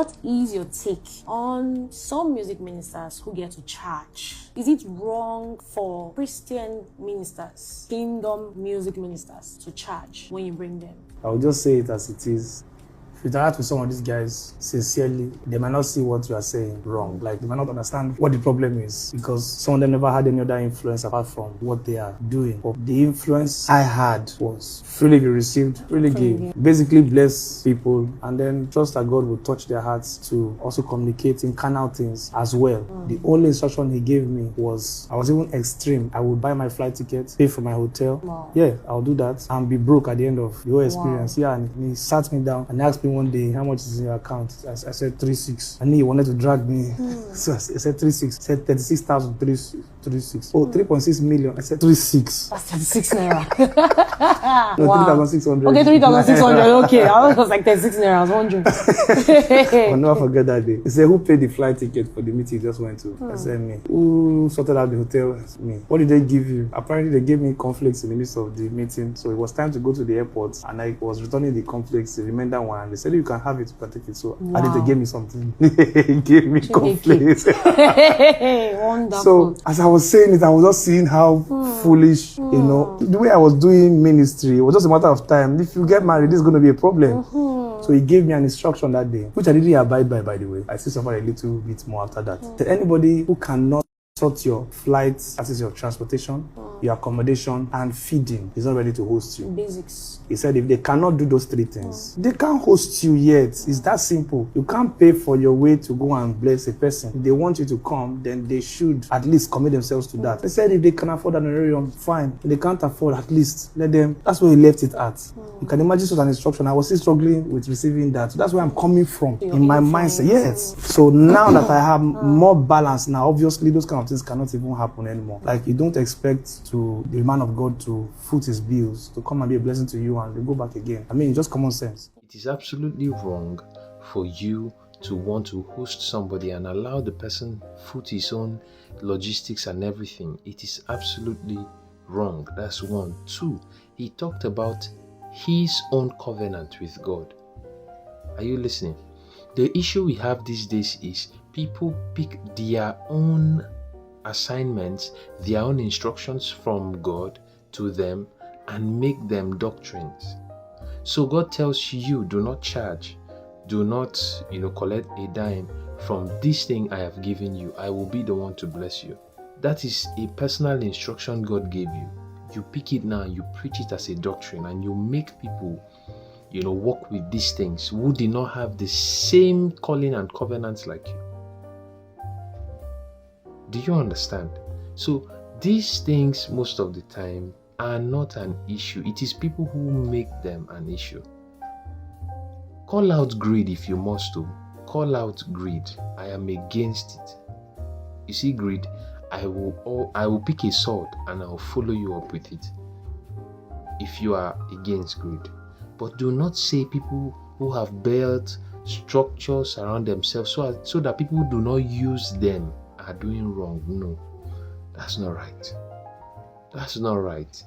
what is your take on some music ministers who get to charge? Is it wrong for Christian ministers, kingdom music ministers, to charge when you bring them? I will just say it as it is. If you interact with some of these guys sincerely, they might not see what you are saying wrong. Like, they might not understand what the problem is, because some of them never had any other influence apart from what they are doing. But the influence I had was freely be received, freely give. Basically bless people, and then trust that God will touch their hearts to also communicate in carnal things as well. The only instruction he gave me was, I was even extreme. I would buy my flight ticket, pay for my hotel. Wow. Yeah, I'll do that and be broke at the end of the whole experience. Yeah, and he sat me down and asked me one day, how much is in your account? I said 36. I knew he wanted to drag me. So I said 36. He said 36,336. Oh, 3.6 million. I said 36. That's 36 naira. No, Wow. 3,600. Okay, 3,600. Okay, I was like 36 naira. I was wondering. I'll never forget that day. He said, who paid the flight ticket for the meeting you just went to? I said, me. Who sorted out the hotel? Me. What did they give you? Apparently, they gave me conflicts in the midst of the meeting. So it was time to go to the airport, and I was returning the conflicts, the remainder one, and they said, you can have it, you can take it. So I did, they gave me something. He gave me conflicts. Wonderful. So as I was saying it, I was just seeing how foolish, you know, the way I was doing ministry, it was just a matter of time. If you get married, this is going to be a problem. So he gave me an instruction that day, which I didn't abide by the way. I still suffered a little bit more after that. That anybody who cannot sort your flights, that is your transportation, your accommodation, and feeding, is not ready to host you. Basics. He said if they cannot do those three things, they can't host you yet. It's that simple. You can't pay for your way to go and bless a person. If they want you to come, then they should at least commit themselves to that. He said if they can afford an honorarium, fine. If they can't afford, at least let them. That's where he left it at. You can imagine such an instruction. I was still struggling with receiving that. So that's where I'm coming from in my mindset. Yes. So now that I have more balance now, obviously those kind of things cannot even happen anymore. Like, you don't expect the man of God to foot his bills, to come and be a blessing to you and they go back again. I mean, just common sense. It is absolutely wrong for you to want to host somebody and allow the person foot his own logistics and everything. It is absolutely wrong. That's one. Two, he talked about his own covenant with God. Are you listening? The issue we have these days is people pick their own assignments, their own instructions from God to them and make them doctrines. So God tells you, do not charge, do not, collect a dime from this thing I have given you. I will be the one to bless you. That is a personal instruction God gave you. You pick it now, you preach it as a doctrine, and you make people, walk with these things who did not have the same calling and covenants like you. Do you understand? So these things most of the time are not an issue. It is people who make them an issue. Call out greed if you must to. Call out greed. I am against it. You see, greed, I will pick a sword and I will follow you up with it if you are against greed. But do not say people who have built structures around themselves so that people do not use them are doing wrong. No, that's not right. That's not right.